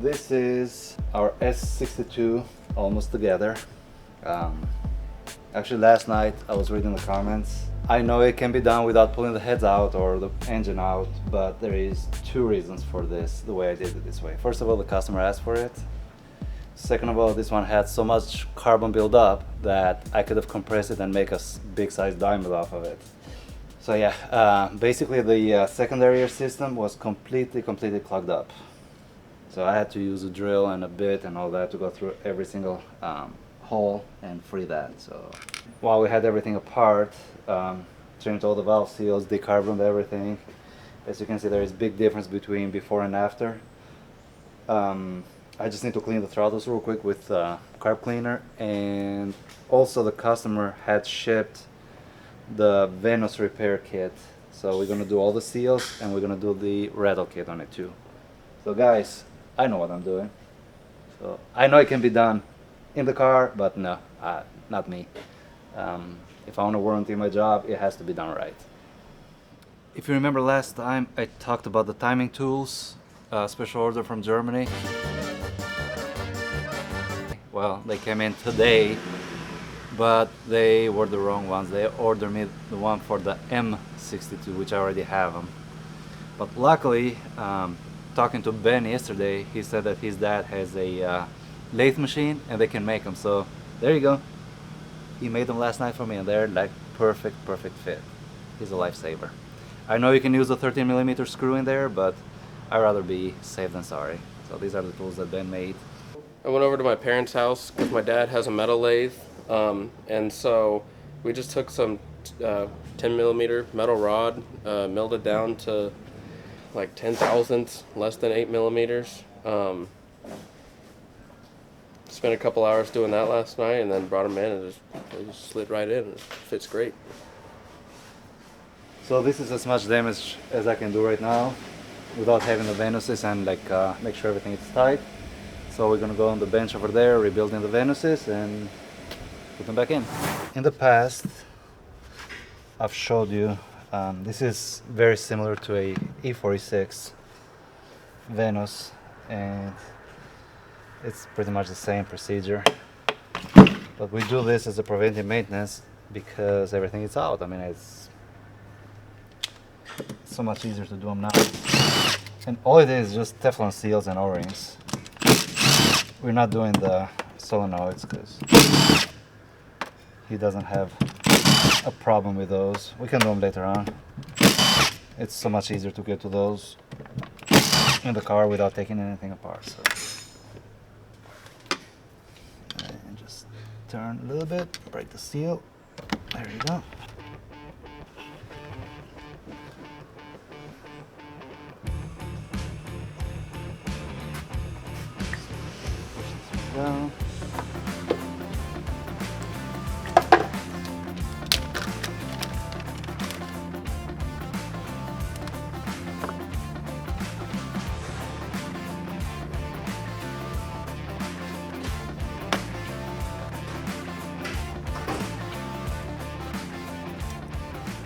This is our S62 almost together. Actually last night I was reading the comments. I know it can be done without pulling the heads out or the engine out, but there is two reasons for this, the way I did it this way. First of all, the customer asked for it. Second of all, this one had so much carbon buildup that I could have compressed it and make a big size diamond off of it. So yeah, basically the secondary air system was completely clogged up. So I had to use a drill and a bit and all that to go through every single hole and free that. So while we had everything apart, trimmed all the valve seals, decarboned everything. As you can see, there is big difference between before and after. I just need to clean the throttles real quick with carb cleaner, and also the customer had shipped the Venus repair kit. So we're gonna do all the seals and we're gonna do the rattle kit on it too. So guys, I know what I'm doing. So I know it can be done in the car, but no, not me. If I want to warranty my job, it has to be done right. If you remember last time, I talked about the timing tools, special order from Germany. Well, they came in today, but they were the wrong ones. They ordered me the one for the M62, which I already have them. But luckily, talking to Ben yesterday, he said that his dad has a lathe machine and they can make them. So there you go. He made them last night for me and they're like perfect fit. He's a lifesaver. I know you can use a 13mm screw in there, but I'd rather be safe tthan sorry. So these are the tools that Ben made. I went over to my parents' house because my dad has a metal lathe, and so we just took some 10mm metal rod, milled it down to like 10,000ths, less than 8mm. Spent a couple hours doing that last night, and then brought them in, and they just slid right in. It fits great. So this is as much damage as I can do right now without having the Venuses and make sure everything is tight. So we're gonna go on the bench over there, rebuilding the Venuses and put them back in. In the past, I've showed you, this is very similar to a E46 Venus, and it's pretty much the same procedure. But we do this as a preventive maintenance because everything is out. I mean, it's so much easier to do them now. And all it is just Teflon seals and O-rings. We're not doing the solenoids because he doesn't have a problem with those. We can do them later on. It's so much easier to get to those in the car without taking anything apart. So. And just turn a little bit, break the seal. There you go. Down.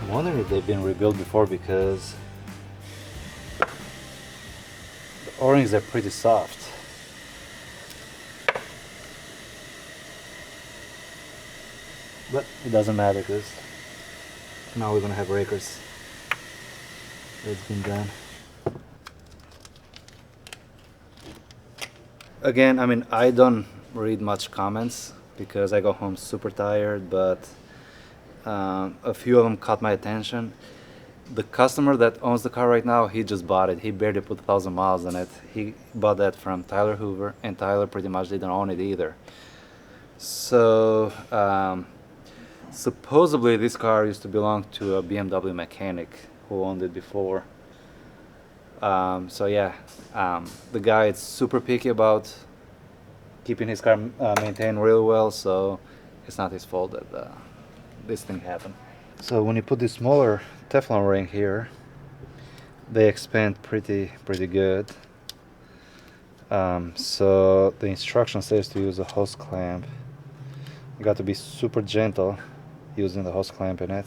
I'm wondering if they've been rebuilt before because the O-rings are pretty soft. But it doesn't matter because now we're gonna have rakers. It's been done. Again, I mean, I don't read much comments because I go home super tired, but a few of them caught my attention. The customer that owns the car right now, he just bought it. He barely put 1,000 miles on it. He bought that from Tyler Hoover, and Tyler pretty much didn't own it either. So supposedly this car used to belong to a BMW mechanic who owned it before. So yeah, the guy is super picky about keeping his car maintained really well, so it's not his fault that this thing happened. So when you put this smaller Teflon ring here, they expand pretty good. So the instruction says to use a hose clamp. You got to be super gentle using the hose clamp in it.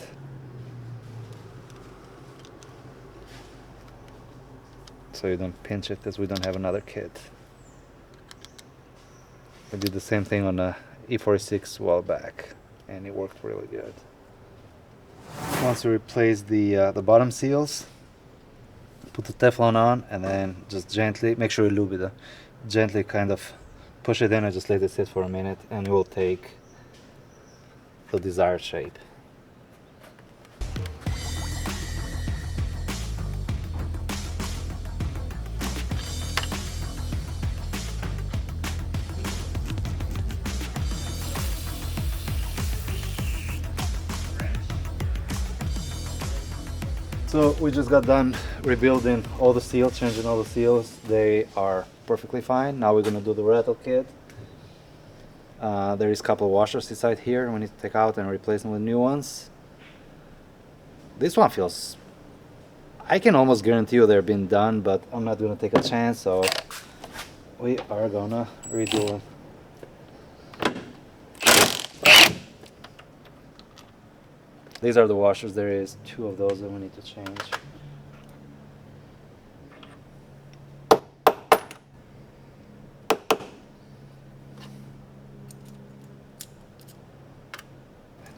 So you don't pinch it because we don't have another kit. I did the same thing on a E46 a while back, and it worked really good. Once you replace the bottom seals, put the Teflon on, and then just gently, make sure you lube it, gently kind of push it in and just let it sit for a minute, and it will take the desired shape. So we just got done rebuilding all the seals, changing all the seals. They are perfectly fine. Now we're gonna do the rattle kit. There is a couple of washers inside here we need to take out and replace them with new ones. This one feels, I can almost guarantee you they're been done, but I'm not gonna take a chance, so we are gonna redo them. These are the washers. There is 2 of those that we need to change.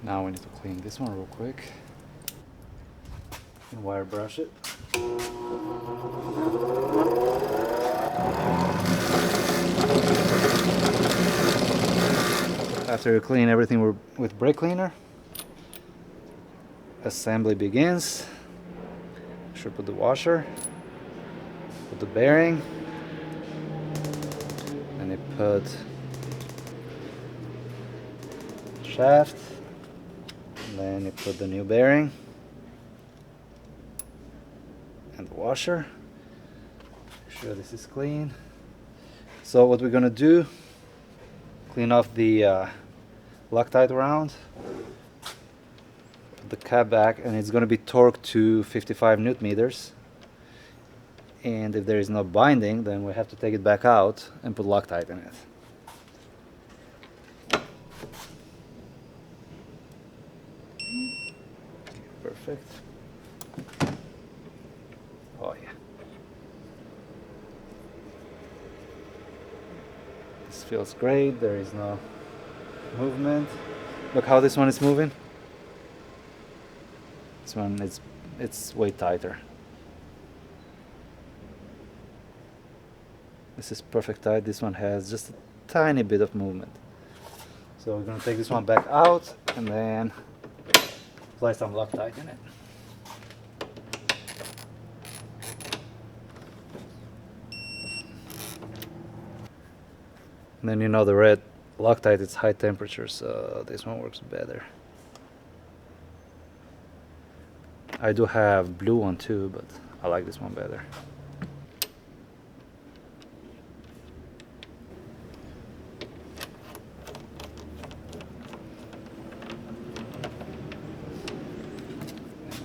Now we need to clean this one real quick and wire brush it. After you clean everything with brake cleaner, assembly begins. Should put the washer, put the bearing, and you put shaft, and then you put the new bearing and the washer. Make sure this is clean. So what we're gonna do, clean off the Loctite round, put the cap back, and it's gonna be torqued to 55 Newton meters. And if there is no binding, then we have to take it back out and put Loctite in it. Perfect. Oh yeah. This feels great. There is no movement. Look how this one is moving. This one it's way tighter. This is perfect tight. This one has just a tiny bit of movement. So we're gonna take this one back out and then apply some Loctite in it. And then you know the red Loctite is high temperature, so this one works better. I do have blue one too, but I like this one better.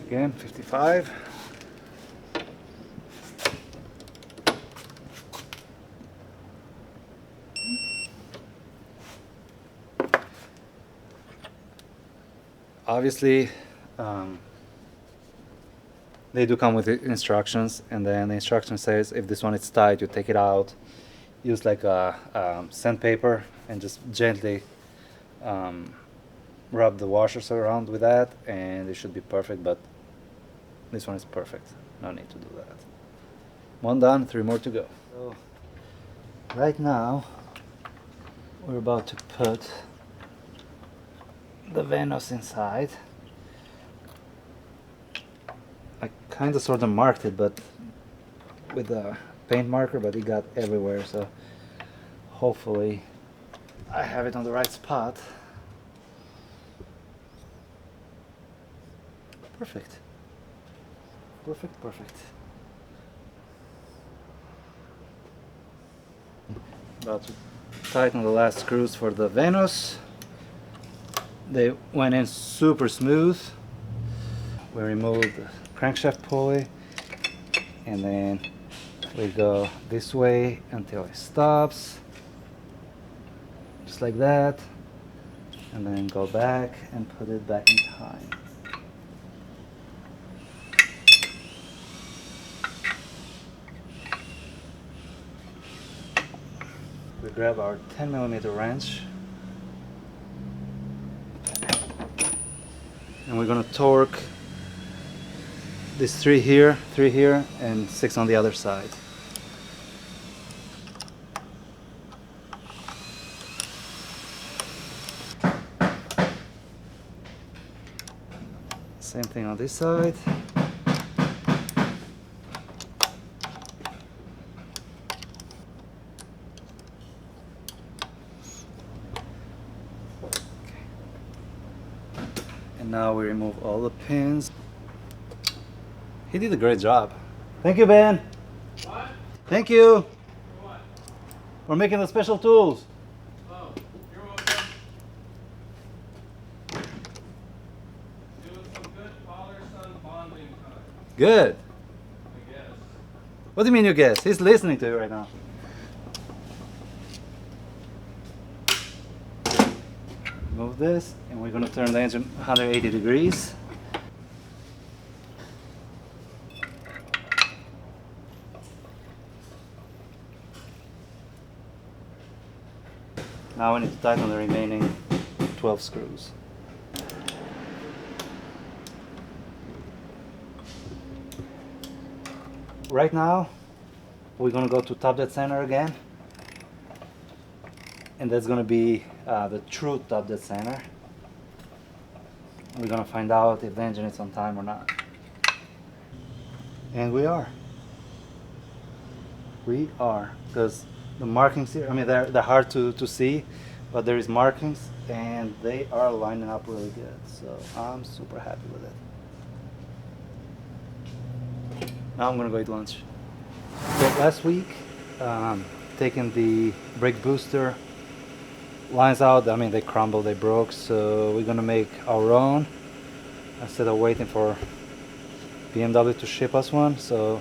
Again, 55. Obviously, they do come with instructions, and then the instruction says if this one is tight, you take it out, use like a sandpaper and just gently rub the washers around with that, and it should be perfect. But this one is perfect, no need to do that. One done, 3 more to go. So right now we're about to put the Venus inside. I kind of sort of marked it, but with a paint marker, but it got everywhere, so hopefully I have it on the right spot. Perfect. Perfect, perfect. About to tighten the last screws for the Venus. They went in super smooth. We removed the crankshaft pulley, and then we go this way until it stops, just like that, and then go back and put it back in time. We're grab our 10mm wrench and we're gonna torque these three here, and 6 on the other side. Same thing on this side. And now we remove all the pins. He did a great job. Thank you, Ben. What? Thank you. For what? We're making the special tools. Oh, you're welcome. Doing some good father-son bonding time, Good. I guess. What do you mean you guess? He's listening to you right now. Move this, and we're gonna turn the engine 180 degrees. Now we need to tighten the remaining 12 screws. Right now, we're gonna go to top dead center again. And that's gonna be the true top dead center. We're gonna find out if the engine is on time or not. And we are. We are, because the markings here, I mean, they're hard to see, but there is markings and they are lining up really good. So I'm super happy with it. Now I'm gonna go eat lunch. So last week, taking the brake booster lines out, I mean, they crumbled, they broke, so we're gonna make our own instead of waiting for BMW to ship us one. So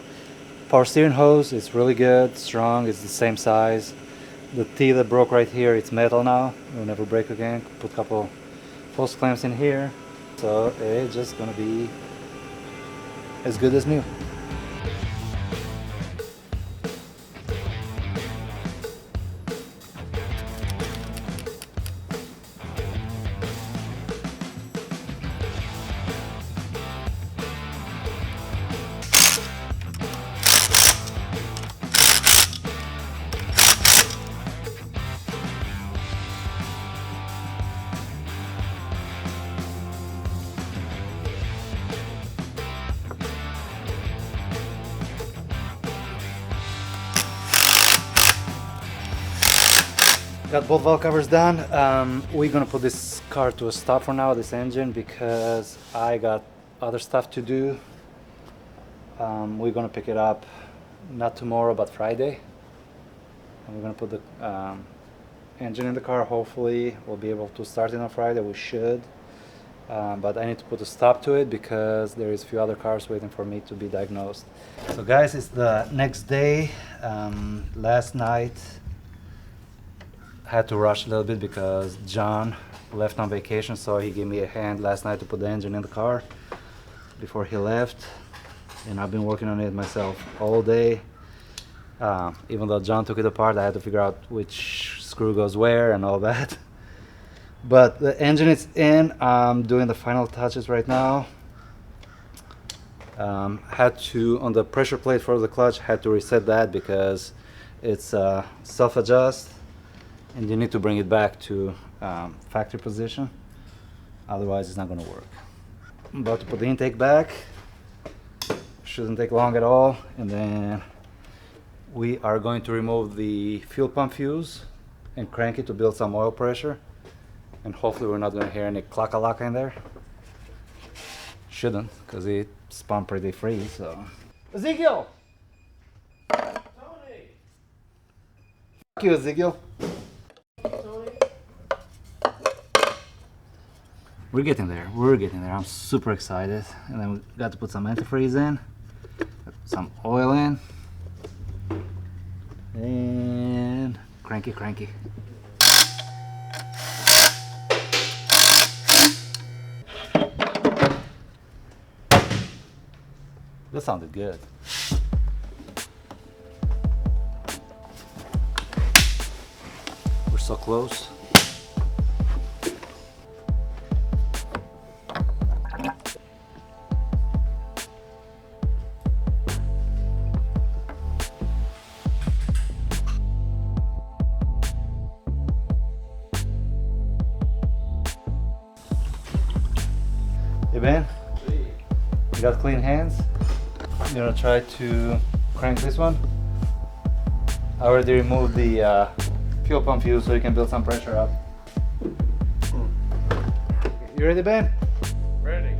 power steering hose is really good, strong, it's the same size. The T that broke right here, it's metal now, it'll never break again. Put a couple false clamps in here, so it's just gonna be as good as new. Got both valve covers done. We're gonna put this car to a stop for now, this engine, because I got other stuff to do. We're gonna pick it up not tomorrow but Friday, and we're gonna put the engine in the car. Hopefully we'll be able to start it on Friday. We should, but I need to put a stop to it because there is a few other cars waiting for me to be diagnosed. So guys, it's the next day. Last night had to rush a little bit because John left on vacation, so he gave me a hand last night to put the engine in the car before he left, and I've been working on it myself all day. Even though John took it apart, I had to figure out which screw goes where and all that. But the engine is in. I'm doing the final touches right now. Had to, on the pressure plate for the clutch, had to reset that because it's self-adjust, and you need to bring it back to factory position, otherwise it's not going to work. I'm about to put the intake back. Shouldn't take long at all, and then we are going to remove the fuel pump fuse and crank it to build some oil pressure, and hopefully we're not going to hear any clack-a-lack in there. Shouldn't, because it spun pretty free. So Ezekiel! Tony! Fuck you, Ezekiel. Tony? We're getting there. I'm super excited. And then we got to put some antifreeze in, some oil in, and cranky. That sounded good. so close. Hey Ben, you got clean hands? You're gonna try to crank this one? I already removed the fuel pump fuse so you can build some pressure up. You ready, Ben? Ready.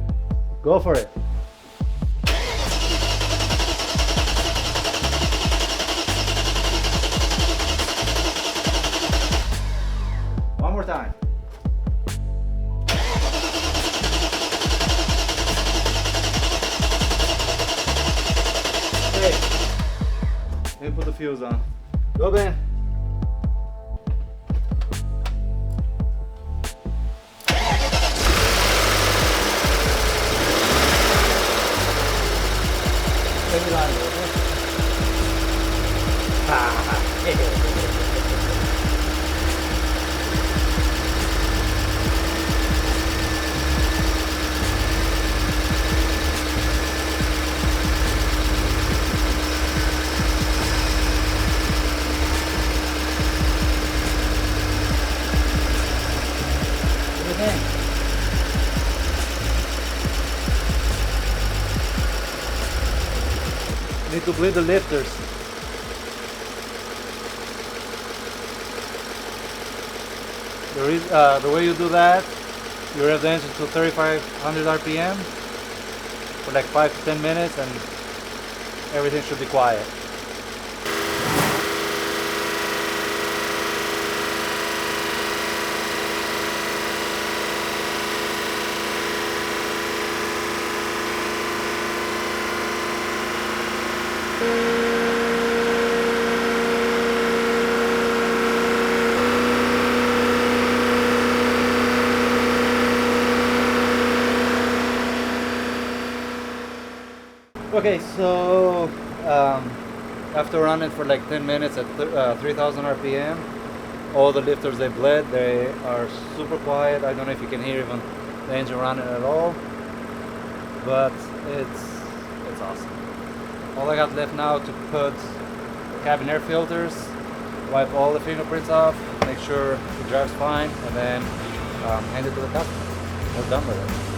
Go for it. One more time. Hey, let me put the fuse on. Go, Ben. Heavy line, okay? Need to bleed the lifters. The way you do that, you rev the engine to 3,500 RPM for like 5 to 10 minutes and everything should be quiet. Okay, so after running for like 10 minutes at 3,000 RPM, all the lifters they bled, they are super quiet. I don't know if you can hear even the engine running at all, but it's awesome. All I got left now to put cabin air filters, wipe all the fingerprints off, make sure it drives fine, and then hand it to the customer. We're done with it.